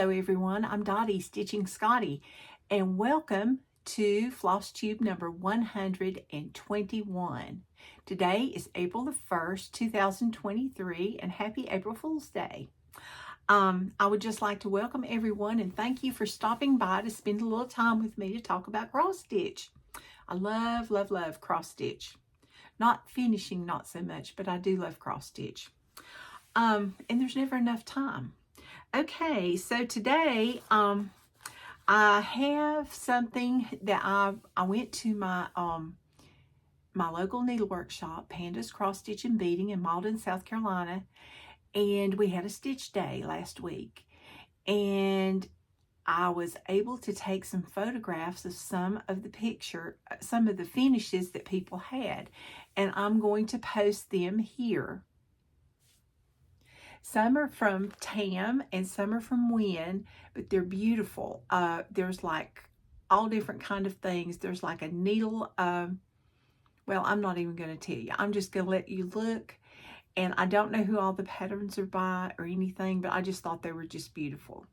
Hello everyone, I'm Dottie Stitching Scotty, and welcome to Flosstube number 121. Today is April the 1st, 2023, and happy April Fool's Day. I would just like to welcome everyone and thank you for stopping by to spend a little time with me to talk about cross stitch. I love, love, love cross stitch. Not finishing, not so much, but I do love cross stitch. And there's never enough time. Okay, so today I have something that I went to my my local needlework shop, Panda's Cross Stitch and Beading in Mauldin, South Carolina, and we had a stitch day last week, and I was able to take some photographs of some of the finishes that people had, and I'm going to post them here. Some are from Tam and some are from Win, but they're beautiful. There's like all different kind of things. There's like a needle, well, I'm not even going to tell you. I'm just going to let you look. And I don't know who all the patterns are by or anything, but I just thought they were just beautiful.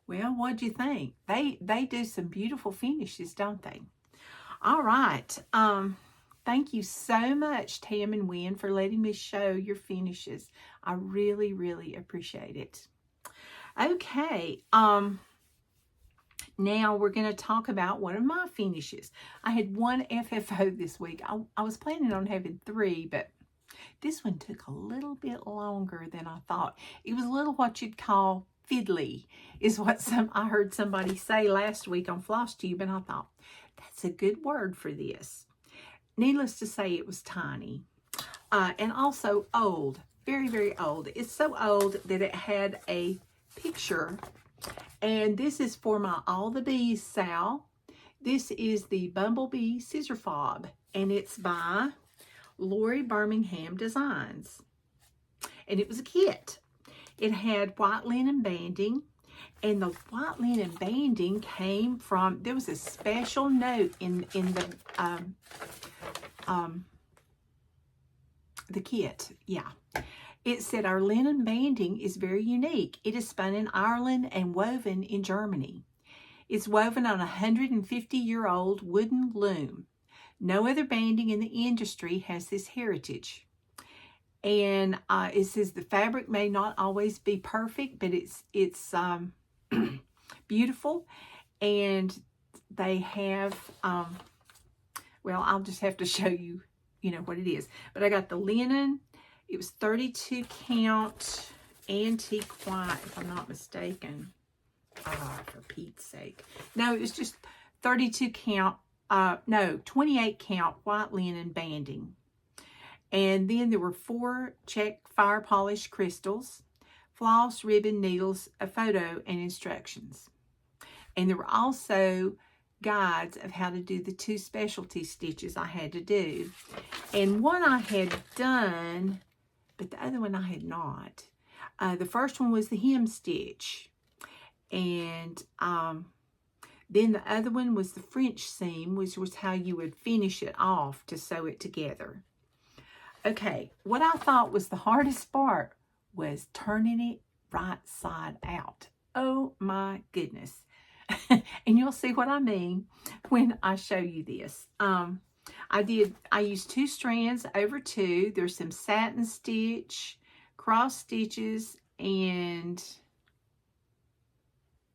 Well, what'd you think? They do some beautiful finishes, don't they? All right. Thank you so much, Tam and Win, for letting me show your finishes. I really, really appreciate it. Okay. Now we're going to talk about one of my finishes. I had one FFO this week. I was planning on having 3, but this one took a little bit longer than I thought. It was a little what you'd call fiddly, is what I heard somebody say last week on Flosstube, and I thought, that's a good word for this. Needless to say, it was tiny. And also old. Very, very old. It's so old that it had a picture. And this is for my All the Bees Sal. This is the Bumblebee Scissor Fob. And it's by Lori Birmingham Designs. And it was a kit. It had white linen banding, and the white linen banding came from, there was a special note in the kit. Yeah. It said, our linen banding is very unique. It is spun in Ireland and woven in Germany. It's woven on a 150-year-old wooden loom. No other banding in the industry has this heritage. And it says the fabric may not always be perfect, but it's beautiful. And they have, well, I'll just have to show you, what it is. But I got the linen. It was 32 count antique white, if I'm not mistaken. For Pete's sake. No, it was just 32 count, 28 count white linen banding. And then there were 4 check fire polish crystals, floss, ribbon, needles, a photo, and instructions. And there were also guides of how to do the 2 specialty stitches I had to do. And one I had done, but the other one I had not. The first one was the hem stitch. And then the other one was the French seam, which was how you would finish it off to sew it together. Okay, what I thought was the hardest part was turning it right side out. Oh my goodness. And you'll see what I mean when I show you this. I used 2 strands over 2. There's some satin stitch, cross stitches, and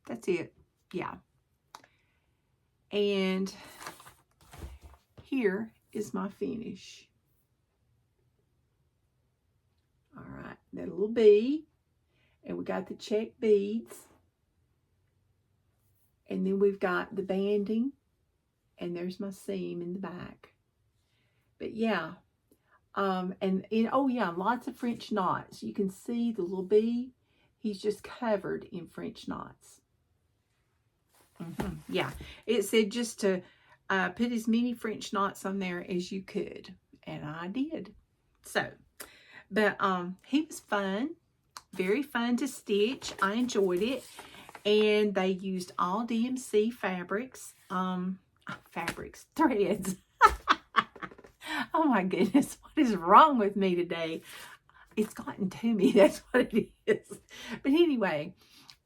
that's it. Yeah. And here is my finish. All right, that little bee, and we got the check beads, and then we've got the banding, and there's my seam in the back. But yeah, oh yeah, lots of French knots. You can see the little bee, he's just covered in French knots. Yeah, it said just to put as many French knots on there as you could, and I did. So, but he was fun, very fun to stitch. I enjoyed it, and they used all DMC fabrics, threads. Oh my goodness, what is wrong with me today? It's gotten to me, that's what it is. But anyway,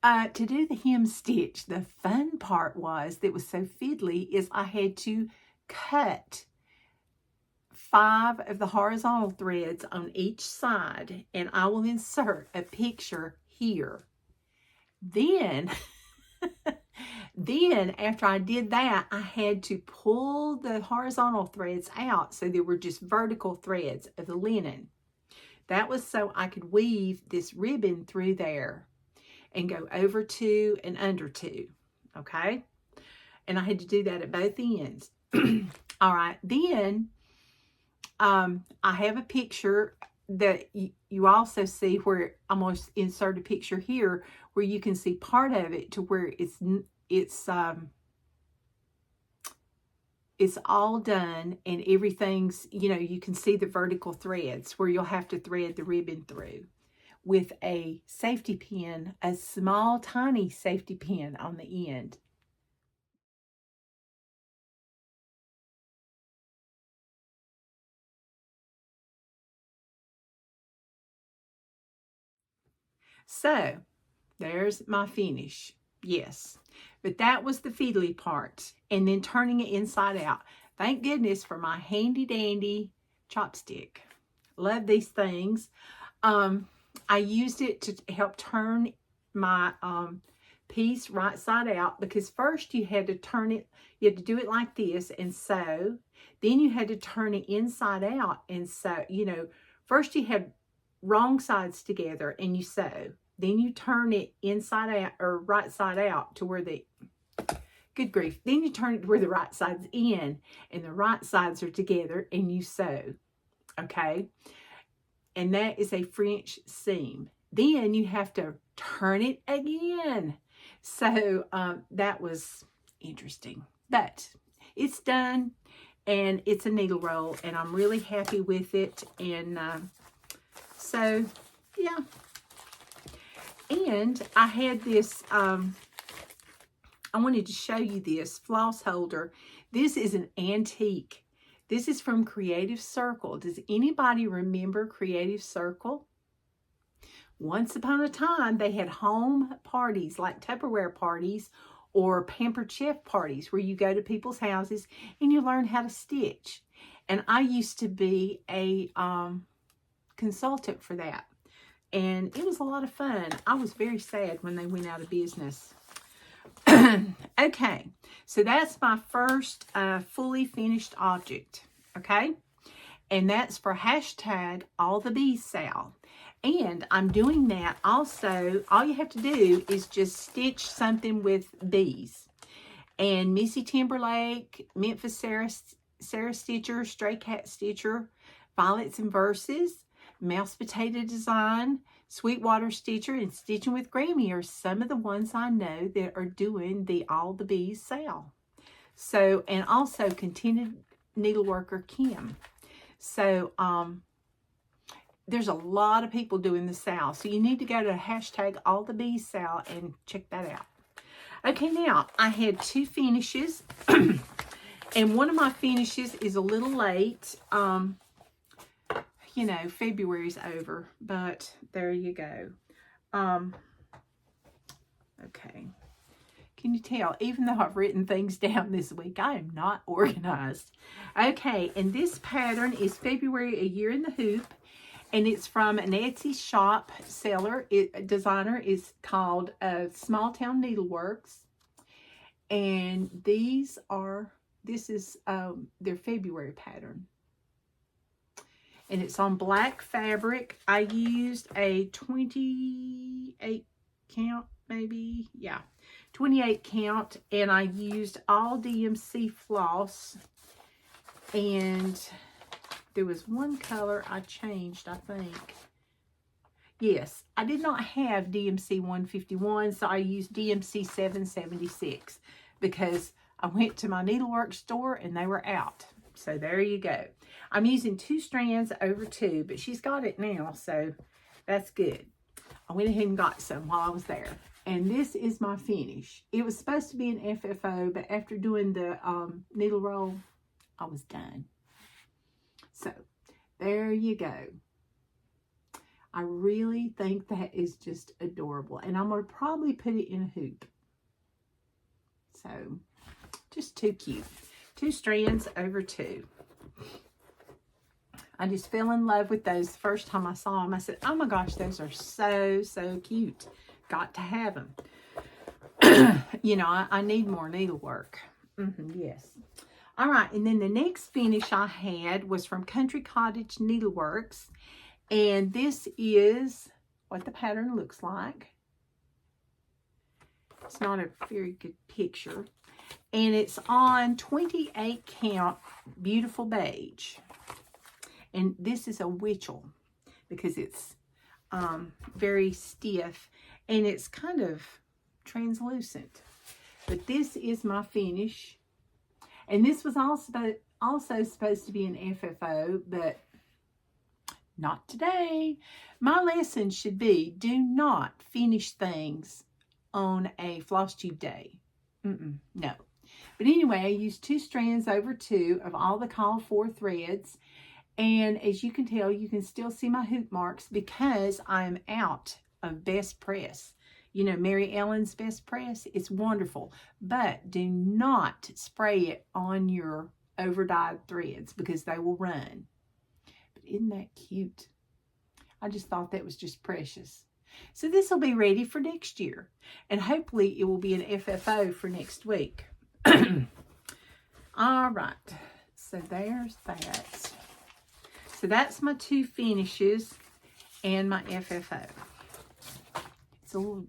to do the hem stitch, the fun part was, that was so fiddly, is I had to cut 5 of the horizontal threads on each side, and I will insert a picture here. Then, then after I did that, I had to pull the horizontal threads out, so there were just vertical threads of the linen. That was so I could weave this ribbon through there and go over 2 and under 2, okay? And I had to do that at both ends. All right, then I have a picture that you also see, where I'm going to insert a picture here where you can see part of it, to where it's all done and everything's, you know, you can see the vertical threads where you'll have to thread the ribbon through with a safety pin, a small tiny safety pin on the end. So there's my finish. Yes, but that was the fiddly part, and then turning it inside out. Thank goodness for my handy dandy chopstick. Love these things. I used it to help turn my piece right side out, because first you had to turn it, you had to do it like this and sew. Then you had to turn it inside out and sew. You know, first you had wrong sides together and you sew. Then you turn it inside out, or right side out, to where the, good grief, then you turn it to where the right side's in and the right sides are together and you sew, okay? And that is a French seam. Then you have to turn it again. So that was interesting, but it's done, and it's a needle roll, and I'm really happy with it. And so yeah. And I had this, I wanted to show you this floss holder. This is an antique. This is from Creative Circle. Does anybody remember Creative Circle? Once upon a time, they had home parties, like Tupperware parties or Pampered Chef parties, where you go to people's houses and you learn how to stitch. And I used to be a consultant for that. And it was a lot of fun. I was very sad when they went out of business. Okay, so that's my first fully finished object, okay? And that's for hashtag all the bees sale. And I'm doing that also. All you have to do is just stitch something with bees. And Missy Timberlake, Memphis Sarah Stitcher, Stray Cat Stitcher, Violets and Verses, Mouse Potato Design, Sweetwater Stitcher, and Stitching with Grammy are some of the ones I know that are doing the All the Bees sale. So, and also Contented Needleworker Kim. So, there's a lot of people doing the sale. So you need to go to hashtag all the bees sale and check that out. Okay, now I had 2 finishes. And one of my finishes is a little late. You know, February's over, but there you go. Okay. Can you tell? Even though I've written things down this week, I am not organized. Okay, and this pattern is February, A Year in the Hoop, and it's from an Etsy shop seller. Designer is called Small Town Needleworks, And this is their February pattern. And it's on black fabric. I used a 28 count, maybe. Yeah, 28 count. And I used all DMC floss. And there was one color I changed, I think. Yes, I did not have DMC 151, so I used DMC 776 because I went to my needlework store and they were out. So there you go. I'm using 2 strands over 2, but she's got it now, so that's good. I went ahead and got some while I was there. And this is my finish. It was supposed to be an FFO, but after doing the needle roll, I was done. So there you go. I really think that is just adorable. And I'm going to probably put it in a hoop. So, just too cute. 2 strands over 2. I just fell in love with those the first time I saw them. I said, oh my gosh, those are so, so cute. Got to have them. You know, I need more needlework. Yes. All right, and then the next finish I had was from Country Cottage Needleworks. And this is what the pattern looks like. It's not a very good picture. And it's on 28 count beautiful beige. And this is a witchel because it's very stiff and it's kind of translucent. But this is my finish. And this was also supposed to be an FFO, but not today. My lesson should be, do not finish things on a Flosstube day. No. But anyway, I used 2 strands over 2 of all the call for threads. And as you can tell, you can still see my hoop marks because I'm out of Best Press. You know, Mary Ellen's Best Press. It's wonderful. But do not spray it on your over-dyed threads because they will run. Isn't that cute? I just thought that was just precious. So this will be ready for next year. And hopefully it will be an FFO for next week. All right. So there's that. So that's my 2 finishes and my FFO. It's a little,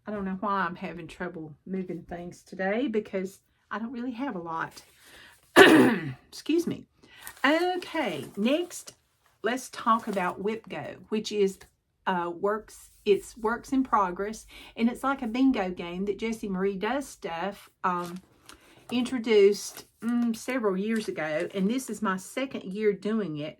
I don't know why I'm having trouble moving things today because I don't really have a lot. Excuse me. Okay, next, let's talk about WIPGO, which is works in progress, and it's like a bingo game that Jessie Marie Does Stuff introduced several years ago, and this is my 2nd year doing it.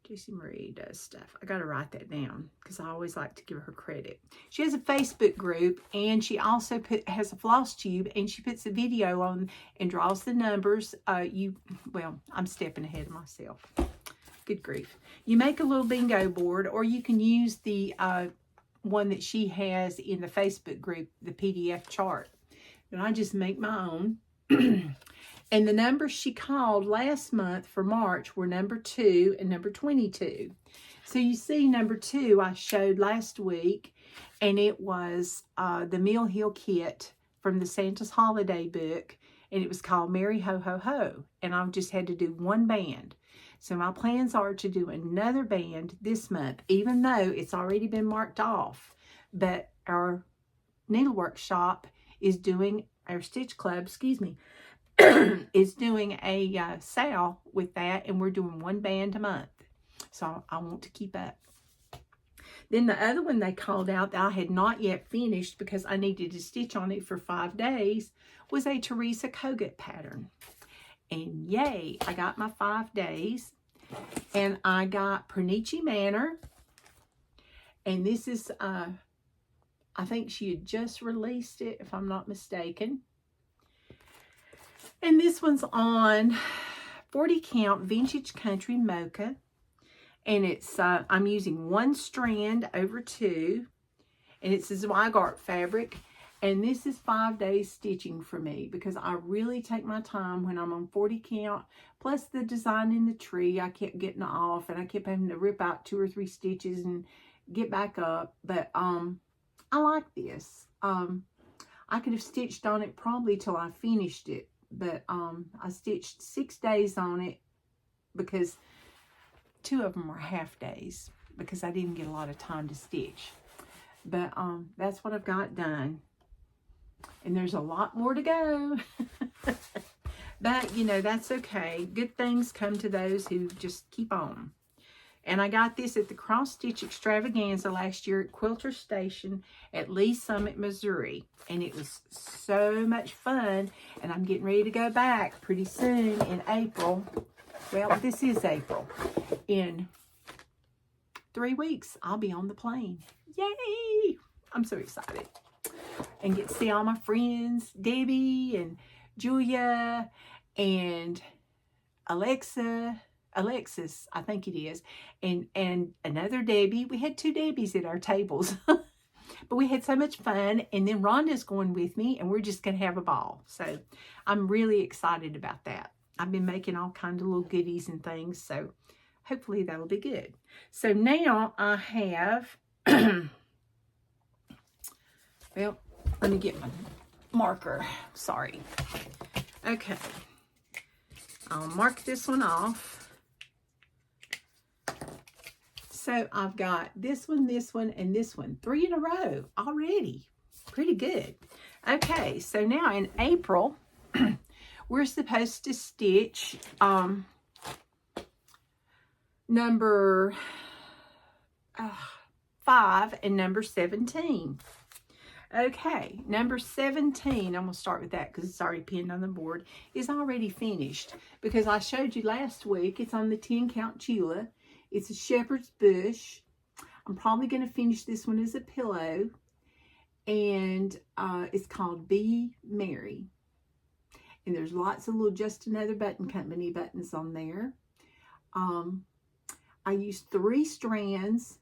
Jessie Marie Does Stuff. I got to write that down because I always like to give her credit. She has a Facebook group, and she also has a Flosstube, and she puts a video on and draws the numbers. Well, I'm stepping ahead of myself. Good grief. You make a little bingo board, or you can use the one that she has in the Facebook group, the PDF chart. And I just make my own. And the numbers she called last month for March were number 2 and number 22. So you see number 2 I showed last week, and it was the Mill Hill kit from the Santa's Holiday book, and it was called Merry Ho Ho Ho. And I just had to do 1 band. So my plans are to do another band this month, even though it's already been marked off. But our needlework shop is doing, our Stitch Club, excuse me, is doing a sale with that, and we're doing 1 band a month. So I want to keep up. Then the other one they called out that I had not yet finished because I needed to stitch on it for 5 days was a Teresa Kogut pattern. And yay, I got my 5 days. And I got Pernici Manor. And this is, I think she had just released it, if I'm not mistaken. And this one's on 40 count Vintage Country Mocha. And it's, I'm using 1 strand over 2. And it's a Zweigart fabric. And this is 5 days stitching for me because I really take my time when I'm on 40 count. Plus the design in the tree, I kept getting off and I kept having to rip out 2 or 3 stitches and get back up. But I like this. I could have stitched on it probably till I finished it. But I stitched 6 days on it because 2 of them were half days because I didn't get a lot of time to stitch. But that's what I've got done. And there's a lot more to go. But, you know, that's okay. Good things come to those who just keep on. And I got this at the Cross Stitch Extravaganza last year at Quilter Station at Lee Summit, Missouri. And it was so much fun. And I'm getting ready to go back pretty soon in April. Well, this is April. In 3 weeks, I'll be on the plane. Yay! I'm so excited. And get to see all my friends, Debbie and Julia and Alexis, I think it is, and another Debbie. We had 2 Debbies at our tables. But we had so much fun. And then Rhonda's going with me, and we're just going to have a ball. So I'm really excited about that. I've been making all kinds of little goodies and things. So hopefully that'll be good. So now I have, well, let me get my marker. Sorry. Okay. I'll mark this one off. So I've got this one, and this one. 3 in a row already. Pretty good. Okay, so now in April, we're supposed to stitch number 5 and number 17. Okay, number 17, I'm going to start with that because it's already pinned on the board, is already finished. Because I showed you last week, it's on the 10 count Chula. It's a shepherd's bush. I'm probably going to finish this one as a pillow. And it's called Be Merry. And there's lots of little Just Another Button Company buttons on there. I used 3 strands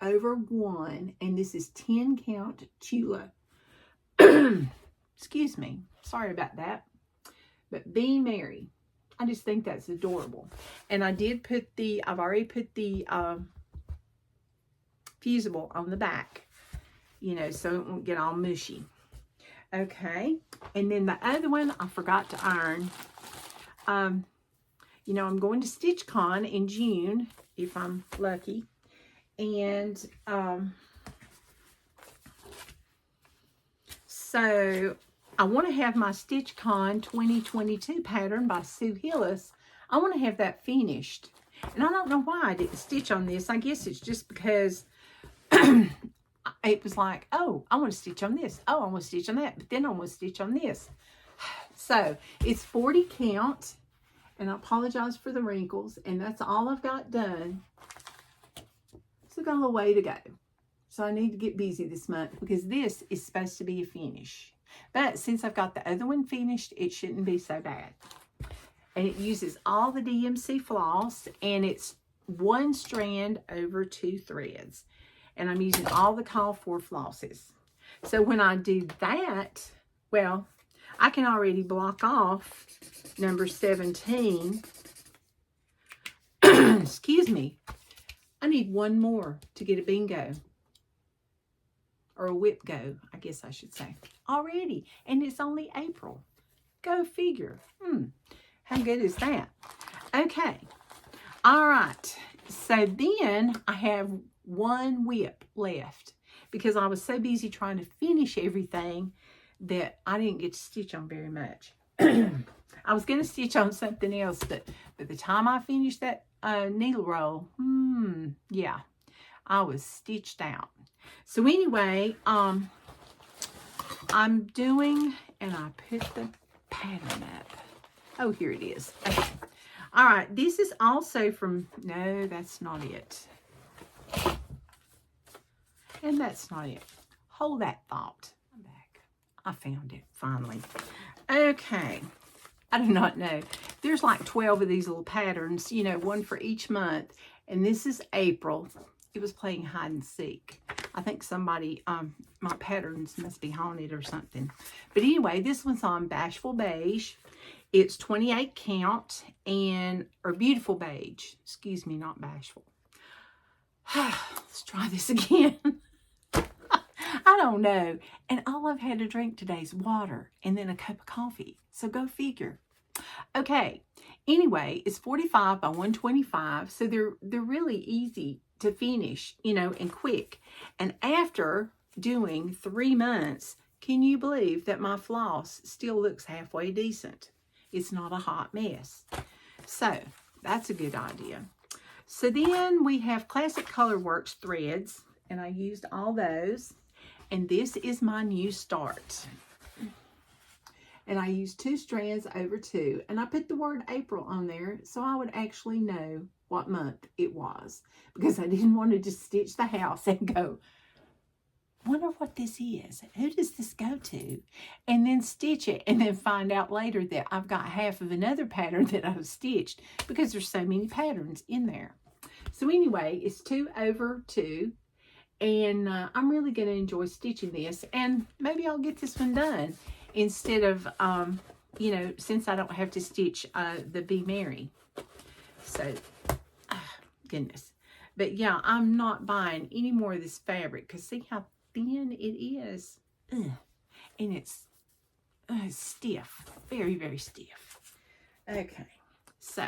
over 1, and this is 10 count Chula. Excuse me, sorry about that. But Be Merry, I just think that's adorable. And I did put I've already put the fusible on the back, you know, so it won't get all mushy. Okay, and then the other one I forgot to iron. You know, I'm going to StitchCon in June if I'm lucky. And so I want to have my StitchCon 2022 pattern by Sue Hillis. I want to have that finished. And I don't know why I didn't stitch on this. I guess it's just because it was like, oh, I want to stitch on this. Oh, I want to stitch on that. But then I want to stitch on this. So it's 40 count. And I apologize for the wrinkles. And that's all I've got done. So got a little way to go. So I need to get busy this month because this is supposed to be a finish. But since I've got the other one finished, it shouldn't be so bad. And it uses all the DMC floss, and it's 1 strand over 2 threads. And I'm using all the call for flosses. So when I do that, well, I can already block off number 17. Excuse me. I need 1 more to get a bingo. Or a WIPGO, I guess I should say. Already. And it's only April. Go figure. How good is that? Okay. All right. So then I have 1 whip left. Because I was so busy trying to finish everything that I didn't get to stitch on very much. I was going to stitch on something else, but by the time I finished that needle roll, yeah, I was stitched out. So anyway, I'm doing, and I put the pattern up. Oh, here it is. Okay. All right, this is also from, no, that's not it. And that's not it. Hold that thought. I'm back. I found it, finally. Okay. I do not know. There's like 12 of these little patterns, you know, 1 for each month. And this is April. It was playing hide and seek. I think somebody, my patterns must be haunted or something. But anyway, this one's on Bashful Beige. It's 28 count or Beautiful Beige. Excuse me, not Bashful. Let's try this again. I don't know. And all I've had to drink today is water and then a cup of coffee. So go figure. Okay. Anyway, it's 45 by 125. So they're really easy to finish, you know, and quick. And after doing 3 months, can you believe that my floss still looks halfway decent? It's not a hot mess. So that's a good idea. So then we have Classic Colorworks threads, and I used all those. And this is my new start. And I used 2 strands over 2. And I put the word April on there so I would actually know what month it was. Because I didn't want to just stitch the house and go, wonder what this is. Who does this go to? And then stitch it and then find out later that I've got half of another pattern that I've stitched because there's so many patterns in there. So anyway, it's 2 over 2. And I'm really going to enjoy stitching this. And maybe I'll get this one done instead of, you know, since I don't have to stitch the Be Merry. So, goodness. But yeah, I'm not buying any more of this fabric because see how thin it is. And it's stiff. Very, very stiff. Okay. So,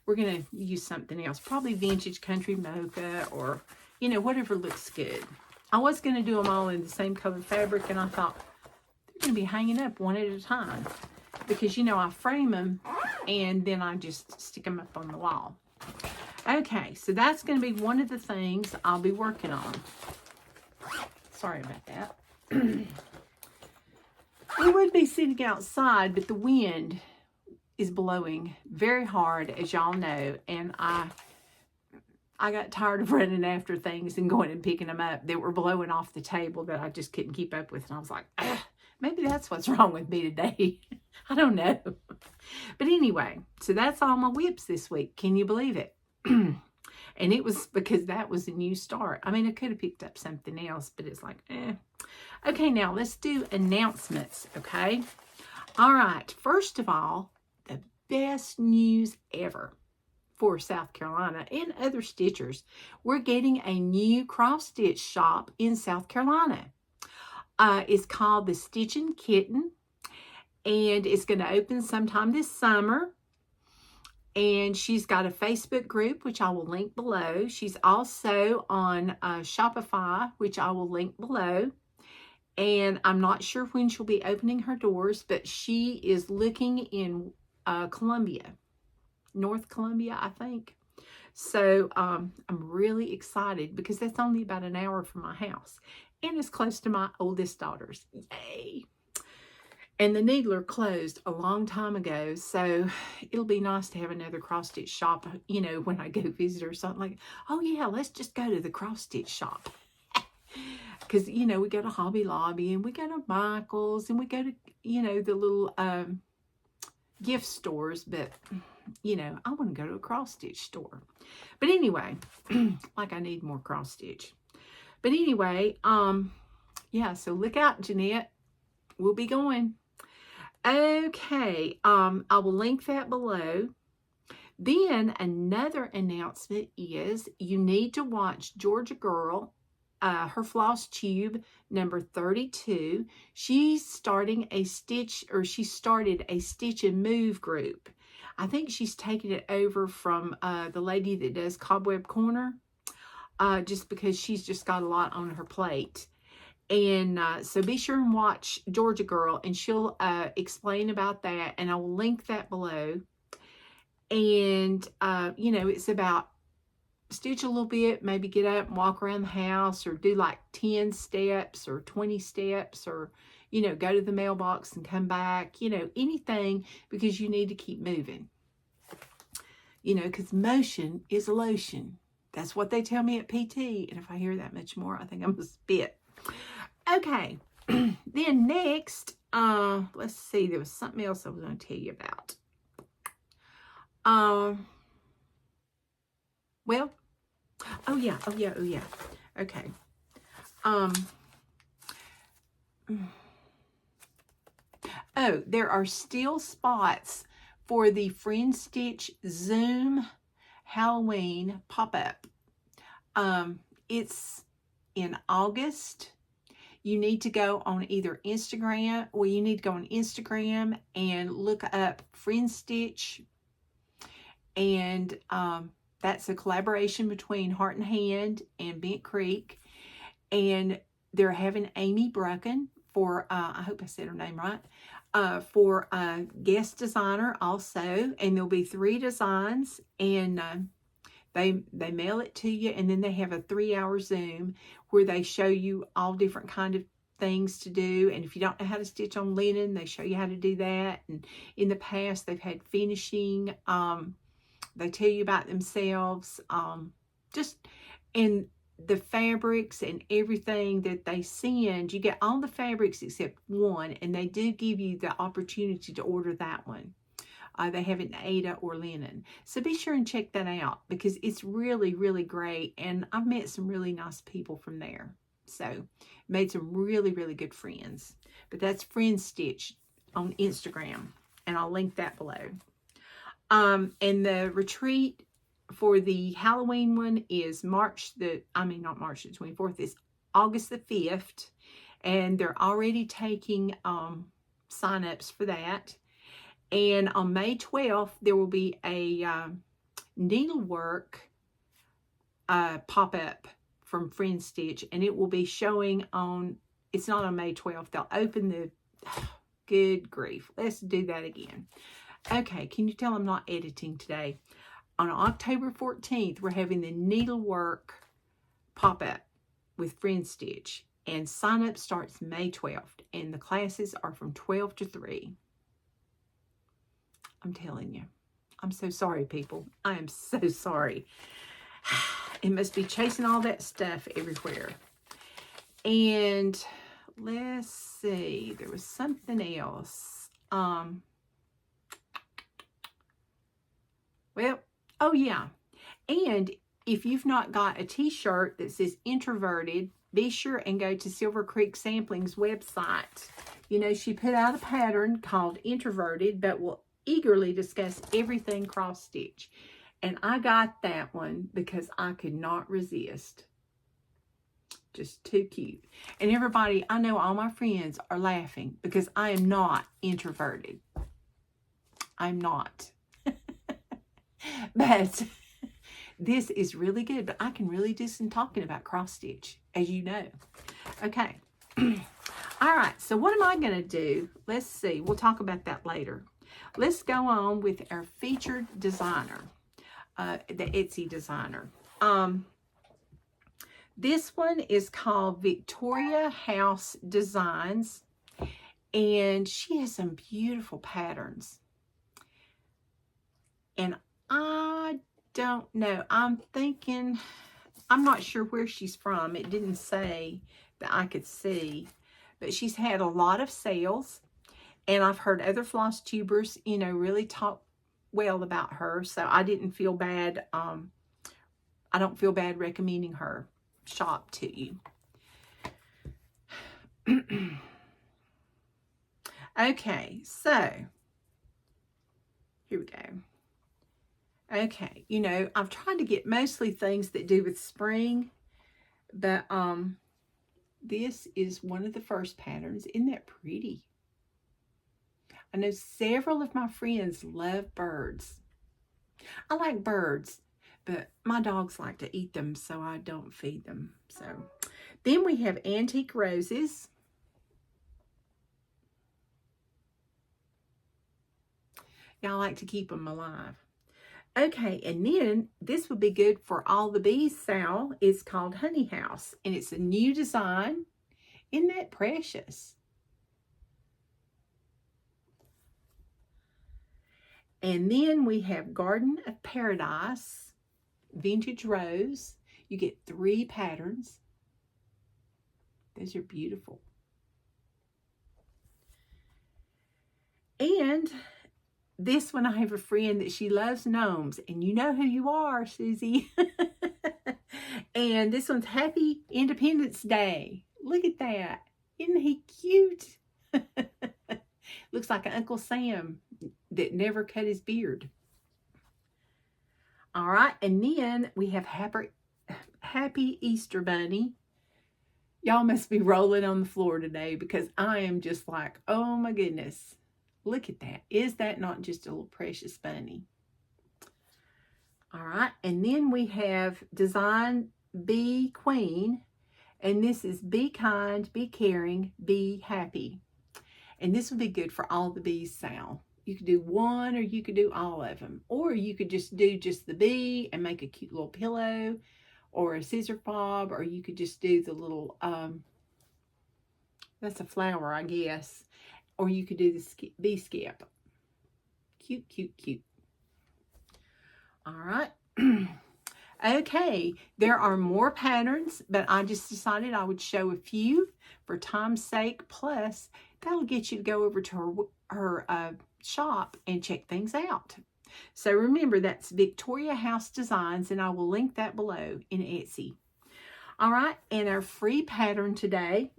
we're going to use something else. Probably Vintage Country Mocha or, you know, whatever looks good. I was going to do them all in the same color fabric, and I thought they're going to be hanging up one at a time because, you know, I frame them and then I just stick them up on the wall. Okay, so that's going to be one of the things I'll be working on. Sorry about that. We would be sitting outside, but the wind is blowing very hard, as y'all know, and I got tired of running after things and going and picking them up that were blowing off the table that I just couldn't keep up with. And I was like, maybe that's what's wrong with me today. I don't know. But anyway, so that's all my whips this week. Can you believe it? And it was because that was a new start. I mean, I could have picked up something else, but it's like, Okay, now let's do announcements, okay? All right, first of all, the best news ever for South Carolina and other stitchers. We're getting a new cross stitch shop in South Carolina. It's called the Stitchin'Kitten, and it's going to open sometime this summer. And she's got a Facebook group, which I will link below. She's also on Shopify, which I will link below. And I'm not sure when she'll be opening her doors, but she is looking in Columbia, North Columbia, I think. So I'm really excited because that's only about an hour from my house. And it's close to my oldest daughters. Yay! And the Needler closed a long time ago, so it'll be nice to have another cross-stitch shop, you know, when I go visit or something like, oh yeah, let's just go to the cross-stitch shop. Because, you know, we go to Hobby Lobby and we go to Michael's and we go to, you know, the little gift stores, but, you know, I want to go to a cross-stitch store. But anyway, like I need more cross-stitch. But anyway, yeah, so look out, Jeanette. We'll be going. Okay, I will link that below. Then another announcement is you need to watch Georgia Girl, her Flosstube number 32. She's starting a stitch, or she started a Stitch and Move group. I think she's taken it over from the lady that does Cobweb Corner, just because she's just got a lot on her plate. And so be sure and watch Georgia Girl, and she'll explain about that, and I will link that below. And, you know, it's about stitch a little bit, maybe get up and walk around the house, or do like 10 steps or 20 steps, or, you know, go to the mailbox and come back, you know, anything, because you need to keep moving. You know, because motion is a lotion. That's what they tell me at PT. And if I hear that much more, I think I'm going to spit. Okay, then next, let's see, there was something else I was going to tell you about. Well, oh yeah. Okay. Oh, there are still spots for the Friendstitch Zoom Halloween pop-up. It's in August. you need to go on either Instagram, or you need to go on Instagram and look up Friendstitch. And that's a collaboration between Heart and Hand and Bent Creek. And they're having Amy Brucken for, I hope I said her name right, for guest designer also. And there'll be 3 designs, and they mail it to you, and then they have a 3-hour Zoom where they show you all different kind of things to do. And if you don't know how to stitch on linen, they show you how to do that. And in the past, they've had finishing. They tell you about themselves, and the fabrics and everything that they send. You get all the fabrics except one, and they do give you the opportunity to order that one. They have it in Ada or linen. So be sure and check that out, because it's really, really great. And I've met some really nice people from there. So made some really, really good friends. But that's Friendstitch on Instagram, and I'll link that below. And the retreat for the Halloween one is not March the 24th, it's August the 5th. And they're already taking sign-ups for that. And on May 12th, there will be a Needlework pop-up from Friendstitch, and it will be showing on, it's not on May 12th, they'll open the, good grief, let's do that again. Okay, can you tell I'm not editing today? On October 14th, we're having the Needlework pop-up with Friendstitch, and sign-up starts May 12th, and the classes are from 12 to 3. I'm telling you, I'm so sorry, people. I am so sorry. It must be chasing all that stuff everywhere. And let's see, there was something else. Well, oh yeah. And if you've not got a t-shirt that says Introverted, be sure and go to Silver Creek Sampling's website. You know, she put out a pattern called Introverted, but will eagerly discuss everything cross stitch. And I got that one because I could not resist. Just too cute. And everybody, I know all my friends are laughing because I am not introverted. I'm not. But this is really good. But I can really do some talking about cross stitch, as you know. Okay. All right. So what am I going to do? Let's see. We'll talk about that later. Let's go on with our featured designer, the Etsy designer. This one is called Victoria House Designs, and she has some beautiful patterns. And I don't know. I'm thinking, I'm not sure where she's from. It didn't say that I could see, but she's had a lot of sales. And I've heard other Flosstubers, you know, really talk well about her. So I didn't feel bad. I don't feel bad recommending her shop to you. Okay, so here we go. Okay, you know, I've tried to get mostly things that do with spring, but this is one of the first patterns. Isn't that pretty? I know several of my friends love birds. I like birds, but my dogs like to eat them, so I don't feed them. So then we have antique roses. Yeah, I like to keep them alive. Okay, and then this would be good for all the bees, Sal. It's called Honey House, and it's a new design. Isn't that precious? And then we have Garden of Paradise, Vintage Rose. You get 3 patterns. Those are beautiful. And this one, I have a friend that she loves gnomes. And you know who you are, Susie. And this one's Happy Independence Day. Look at that. Isn't he cute? Looks like an Uncle Sam that never cut his beard. All right, and then we have Happy Easter Bunny. Y'all must be rolling on the floor today because I am just like, oh my goodness. Look at that. Is that not just a little precious bunny? All right. And then we have Design Bee Queen. And this is Be Kind, Be Caring, Be Happy. And this would be good for all the bees sound. You could do one or you could do all of them. Or you could just do just the bee and make a cute little pillow or a scissor fob. Or you could just do the little, that's a flower, I guess. Or you could do the bee skip. Cute, cute, cute. All right. Okay, there are more patterns, but I just decided I would show a few for time's sake. Plus, that'll get you to go over to her shop and check things out. So remember, that's Victoria House Designs, and I will link that below in Etsy. All right, and our free pattern today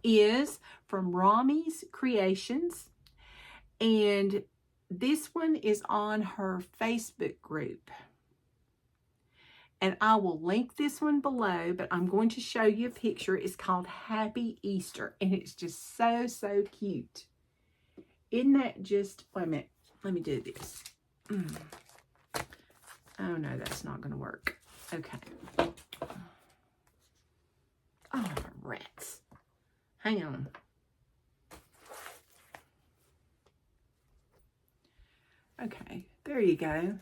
is from Romy's Creations, and this one is on her Facebook group. And I will link this one below, but I'm going to show you a picture. It's called Happy Easter, and it's just so, so cute. Isn't that just, wait a minute, let me do this. Oh no, that's not going to work. Okay. Oh, rats. Hang on. Okay, there you go.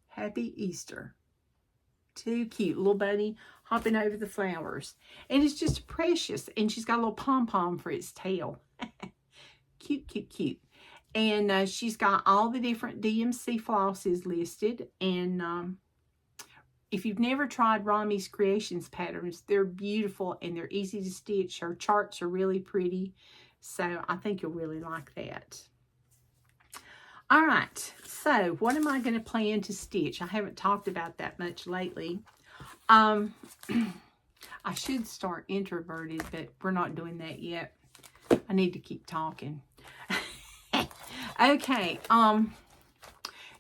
Happy Easter. Too cute. Little bunny hopping over the flowers. And it's just precious. And she's got a little pom-pom for its tail. Cute, cute, cute. And she's got all the different DMC flosses listed. And if you've never tried Romy's Creations patterns, they're beautiful and they're easy to stitch. Her charts are really pretty. So I think you'll really like that. All right, so what am I going to plan to stitch? I haven't talked about that much lately. I should start introverted, but we're not doing that yet. I need to keep talking. Okay,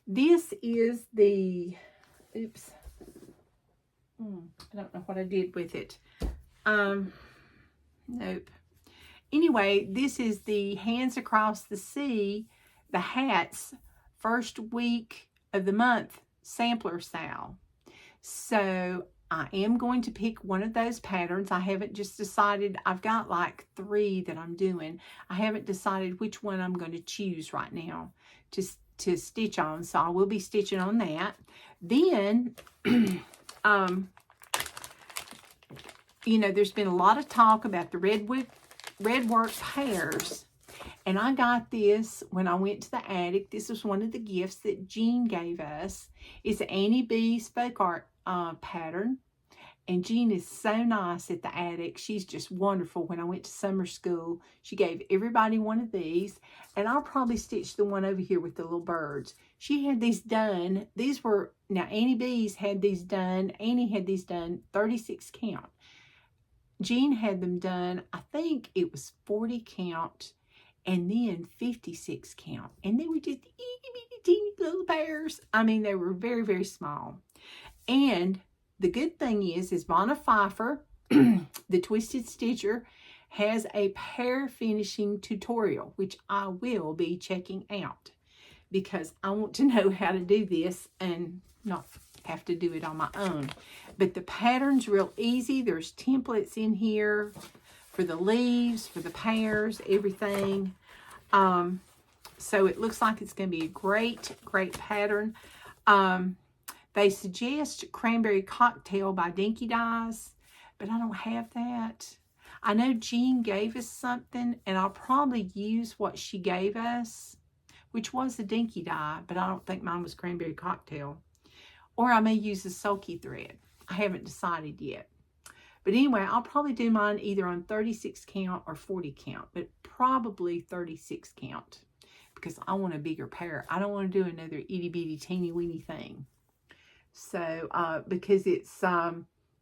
this is the, oops, I don't know what I did with it. Nope. Anyway, this is the Hands Across the Sea, the hats, first week of the month sampler sale. So I am going to pick one of those patterns. I haven't just decided. I've got like 3 that I'm doing. I haven't decided which one I'm going to choose right now to stitch on. So I will be stitching on that. Then, you know, there's been a lot of talk about the red work pairs. And I got this when I went to the attic. This was one of the gifts that Jean gave us. It's an Annie B spoke art pattern. And Jean is so nice at the attic. She's just wonderful. When I went to summer school, she gave everybody one of these. And I'll probably stitch the one over here with the little birds. She had these done. These were, now Annie B's had these done. Annie had these done 36 count. Jean had them done, I think it was 40 count. And then 56 count. And they were just itty teeny little pairs. I mean, they were very, very small. And the good thing is Vanna Pfeiffer, the Twisted Stitcher, has a pair finishing tutorial, which I will be checking out. Because I want to know how to do this and not have to do it on my own. But the pattern's real easy. There's templates in here for the leaves, for the pairs, everything. So it looks like it's going to be a great, great pattern. They suggest Cranberry Cocktail by Dinky Dyes, but I don't have that. I know Jean gave us something, and I'll probably use what she gave us, which was the Dinky Dye, but I don't think mine was Cranberry Cocktail. Or I may use the Sulky thread. I haven't decided yet. But anyway, I'll probably do mine either on 36 count or 40 count, but probably 36 count because I want a bigger pair. I don't want to do another itty bitty teeny weeny thing. So, because it's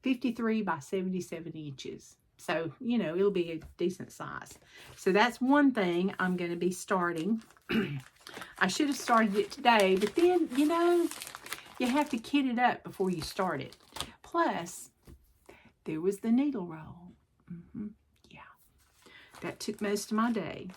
53 by 77 inches. So, you know, it'll be a decent size. So that's one thing I'm going to be starting. I should have started it today, but then, you know, you have to kit it up before you start it. Plus, there was the needle roll. Yeah, that took most of my day.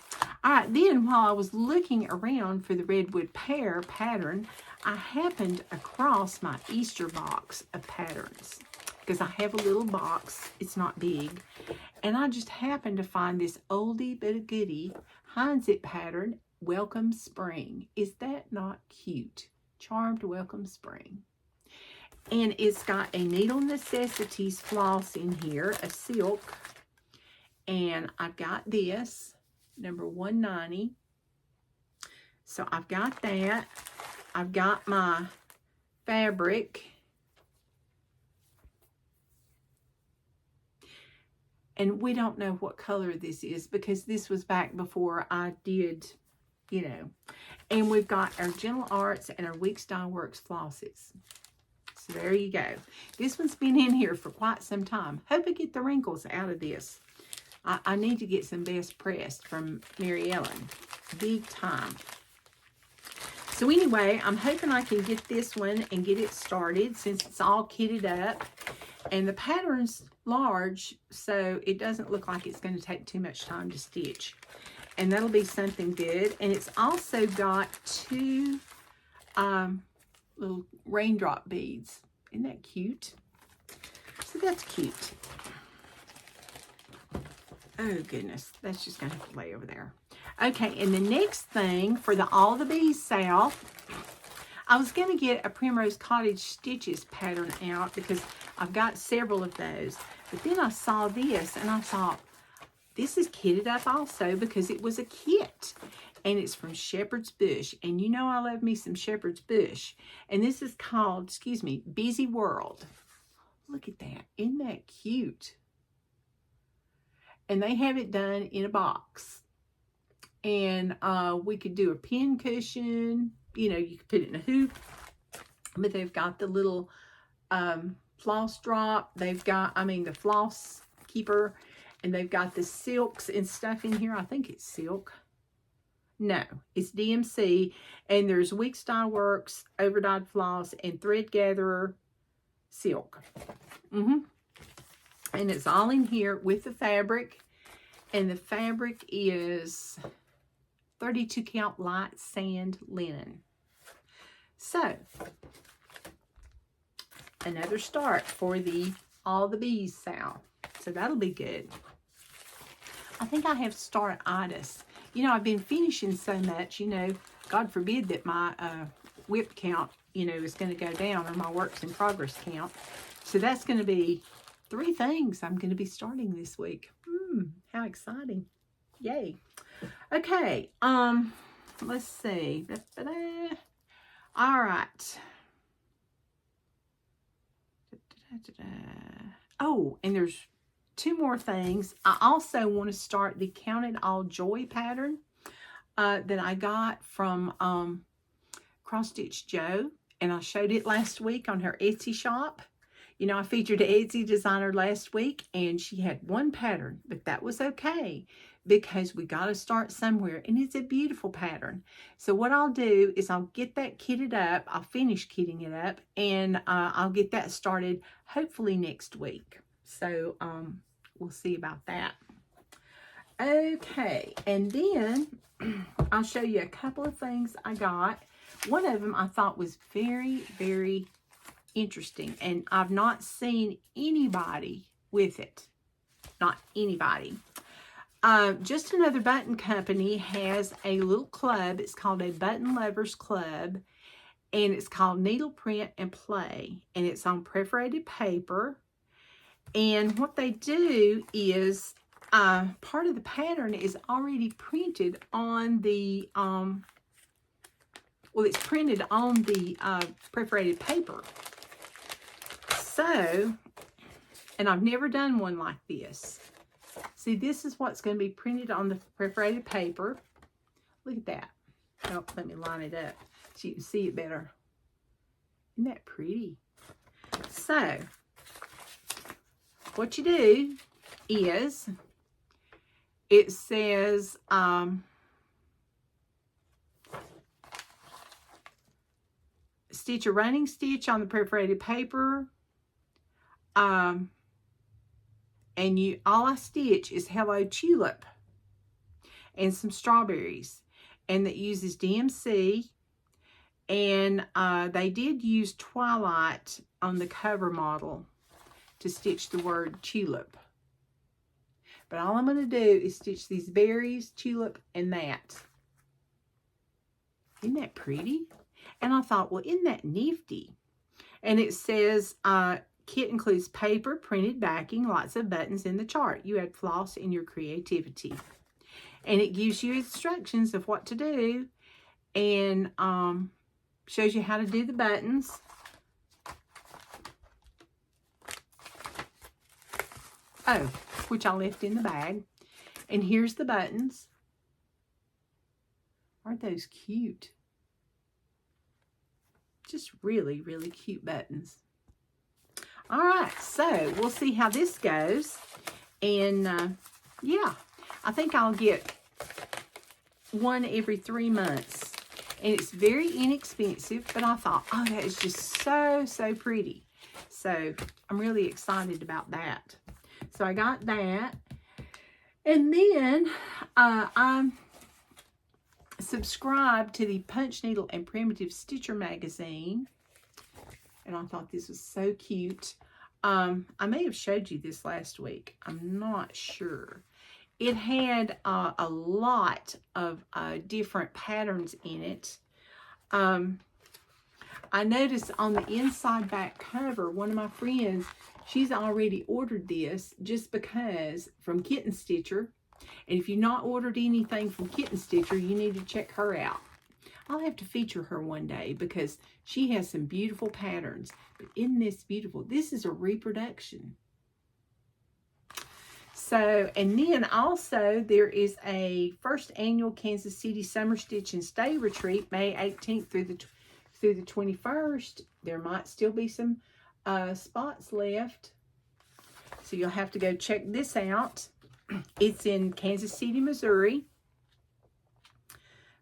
All right, then while I was looking around for the redwood pear pattern, I happened across my Easter box of patterns, because I have a little box. It's not big. And I just happened to find this oldie but a goodie Heinz-It pattern, Welcome Spring. Is that not cute? Charmed Welcome Spring. And it's got a Needle Necessities floss in here, a silk. And I've got this, number 190. So I've got that. I've got my fabric. And we don't know what color this is because this was back before I did, you know. And we've got our Gentle Arts and our Week Style Works flosses. So there you go. This one's been in here for quite some time. Hope I get the wrinkles out of this. I need to get some Best Pressed from Mary Ellen. Big time. So anyway, I'm hoping I can get this one and get it started since it's all kitted up. And the pattern's large, so it doesn't look like it's going to take too much time to stitch. And that'll be something good. And it's also got 2 little raindrop beads. Isn't that cute? So that's cute. Oh goodness, that's just going to have to lay over there. Okay, and the next thing for the All the Bees sale, I was going to get a Primrose Cottage Stitches pattern out because I've got several of those. But then I saw this and I thought, this is kitted up also because it was a kit. And it's from Shepherd's Bush. And you know I love me some Shepherd's Bush. And this is called, excuse me, Busy World. Look at that. Isn't that cute? And they have it done in a box. And we could do a pin cushion. You know, you could put it in a hoop. But they've got the little floss drop. They've got, the floss keeper. And they've got the silks and stuff in here. I think it's silk. No, it's DMC. And there's Week Style Works, overdyed floss, and thread gatherer silk. And it's all in here with the fabric. And the fabric is 32 count light sand linen. So, another start for the All the Bees sale. So that'll be good. I think I have start-itis. You know, I've been finishing so much, you know, God forbid that my WIP count, you know, is going to go down, or my works in progress count. So that's going to be 3 things I'm going to be starting this week. How exciting. Yay. Okay, let's see. All right. Oh, and there's 2 more things. I also want to start the Count It All Joy pattern that I got from Cross Stitch Joe, and I showed it last week on her Etsy shop. You know, I featured an Etsy designer last week, and she had 1 pattern, but that was okay because we got to start somewhere, and it's a beautiful pattern. So what I'll do is I'll get that kitted up. I'll finish kitting it up, and I'll get that started hopefully next week. So we'll see about that. Okay, and then I'll show you a couple of things I got. One of them I thought was very, very interesting, and I've not seen anybody with it. Not anybody. Just Another Button Company has a little club. It's called a Button Lovers Club, and it's called Needle Print and Play, and it's on perforated paper. And what they do is part of the pattern is already printed on the well, it's printed on the perforated paper. So, and I've never done one like this. See, this is what's going to be printed on the perforated paper. Look at that. Oh, let me line it up so you can see it better. Isn't that pretty? So, what you do is, it says, stitch a running stitch on the perforated paper. And all I stitch is Hello Tulip and some strawberries. And that uses DMC. And they did use Twilight on the cover model to stitch the word tulip. But all I'm going to do is stitch these berries, tulip, and that. Isn't that pretty? And I thought, well, isn't that nifty? And it says, kit includes paper, printed backing, lots of buttons in the chart. You add floss in your creativity. And it gives you instructions of what to do. And shows you how to do the buttons. Oh, which I left in the bag. And here's the buttons. Aren't those cute? Just really, really cute buttons. All right, so we'll see how this goes. And yeah, I think I'll get one every 3 months. And it's very inexpensive, but I thought, oh, that is just so, so pretty. So I'm really excited about that. So I got that. And then I'm subscribed to the Punch Needle and Primitive Stitcher magazine. And I thought this was so cute. I may have showed you this last week. I'm not sure. It had a lot of different patterns in it. I noticed on the inside back cover, one of my friends, she's already ordered this just because from Kitten Stitcher. And if you've not ordered anything from Kitten Stitcher, you need to check her out. I'll have to feature her one day because she has some beautiful patterns. But isn't this beautiful? This is a reproduction. So, and then also there is a first annual Kansas City Summer Stitch and Stay Retreat, May 18th through the 21st. There might still be some spots left. So you'll have to go check this out. It's in Kansas City, Missouri.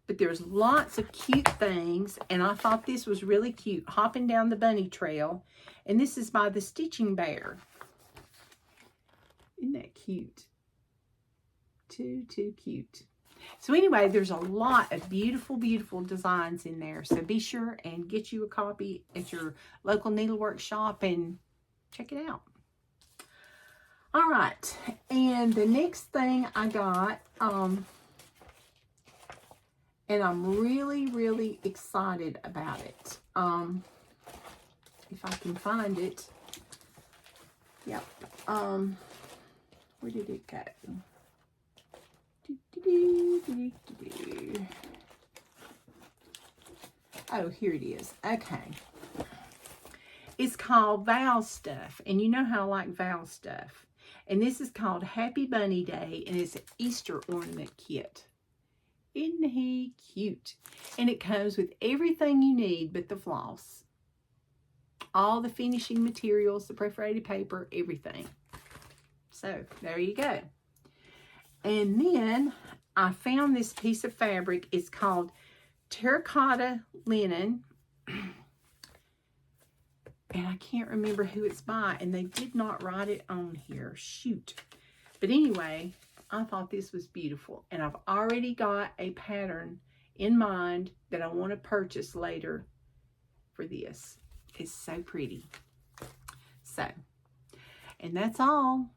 But there's lots of cute things, and I thought this was really cute. Hopping Down the Bunny Trail. And this is by the Stitching Bear. Isn't that cute? Too cute. So anyway, there's a lot of beautiful, beautiful designs in there. So be sure and get you a copy at your local needlework shop and check it out. All right. And the next thing I got, and I'm really, really excited about it. If I can find it. Yep. Where did it go? Oh, here it is. Okay. It's called Val Stuff. And you know how I like Val Stuff. And this is called Happy Bunny Day. And it's an Easter ornament kit. Isn't he cute? And it comes with everything you need but the floss. All the finishing materials, the perforated paper, everything. So, there you go. And then I found this piece of fabric. It's called Terracotta Linen. And I can't remember who it's by. And they did not write it on here. Shoot. But anyway, I thought this was beautiful. And I've already got a pattern in mind that I want to purchase later for this. It's so pretty. So, and that's all.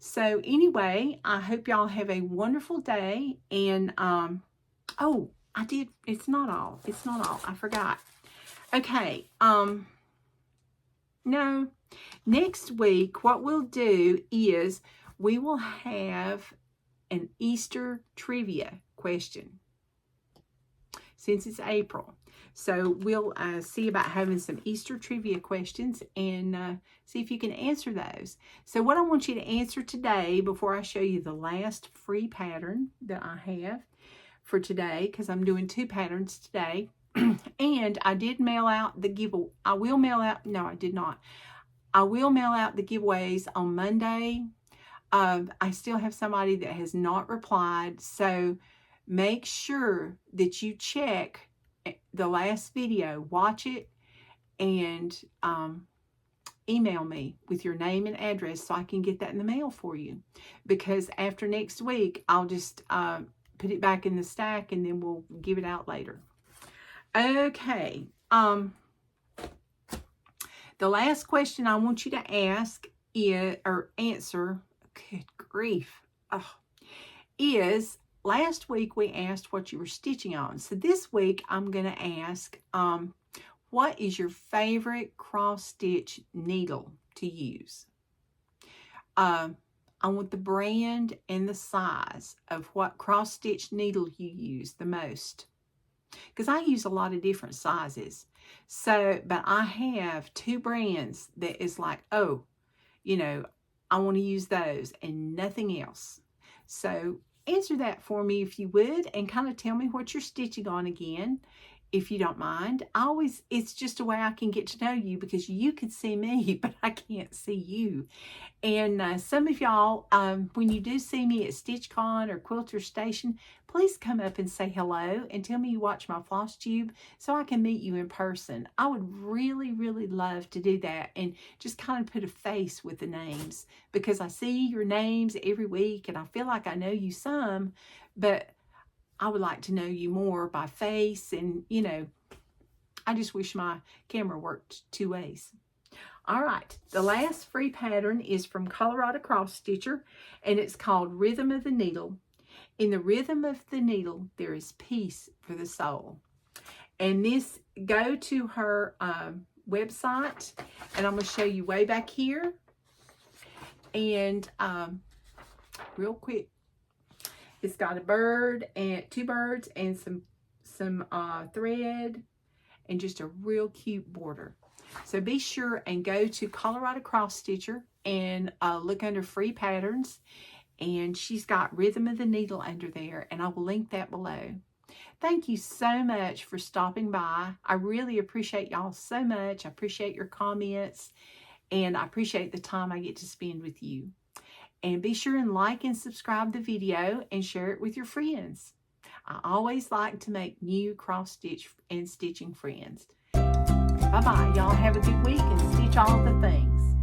So anyway, I hope y'all have a wonderful day. And, oh, I did, it's not all. It's not all. I forgot. Okay, no, next week, what we'll do is we will have an Easter trivia question since it's April. So we'll see about having some Easter trivia questions and see if you can answer those. So what I want you to answer today before I show you the last free pattern that I have for today, because I'm doing 2 patterns today. And I did mail out the giveaway. I will mail out, no, I did not. I will mail out the giveaways on Monday. I still have somebody that has not replied. So make sure that you check the last video, watch it, and email me with your name and address so I can get that in the mail for you. Because after next week, I'll just put it back in the stack and then we'll give it out later. Okay. The last question I want you to ask answer, good grief, is last week we asked what you were stitching on. So this week I'm going to ask, what is your favorite cross stitch needle to use? I want the brand and the size of what cross stitch needle you use the most. Because I use a lot of different sizes. So, but I have 2 brands that is like, oh, you know, I want to use those and nothing else. So answer that for me if you would, and kind of tell me what you're stitching on again, if you don't mind. It's just a way I can get to know you, because you can see me, but I can't see you. And some of y'all, when you do see me at StitchCon or Quilter Station, please come up and say hello and tell me you watch my Flosstube so I can meet you in person. I would really, really love to do that and just kind of put a face with the names, because I see your names every week and I feel like I know you some, but I would like to know you more by face. And, you know, I just wish my camera worked 2 ways. All right, the last free pattern is from Colorado Cross Stitcher, and it's called Rhythm of the Needle. In the rhythm of the needle, there is peace for the soul. And this, go to her website, and I'm going to show you way back here. And real quick, it's got a bird and 2 birds and some thread and just a real cute border. So be sure and go to Colorado Cross Stitcher and look under free patterns, and she's got Rhythm of the Needle under there, and I will link that below. Thank you so much for stopping by. I really appreciate y'all so much. I appreciate your comments, and I appreciate the time I get to spend with you. And be sure and like and subscribe the video and share it with your friends. I always like to make new cross stitch and stitching friends. Bye-bye. Y'all have a good week and stitch all the things.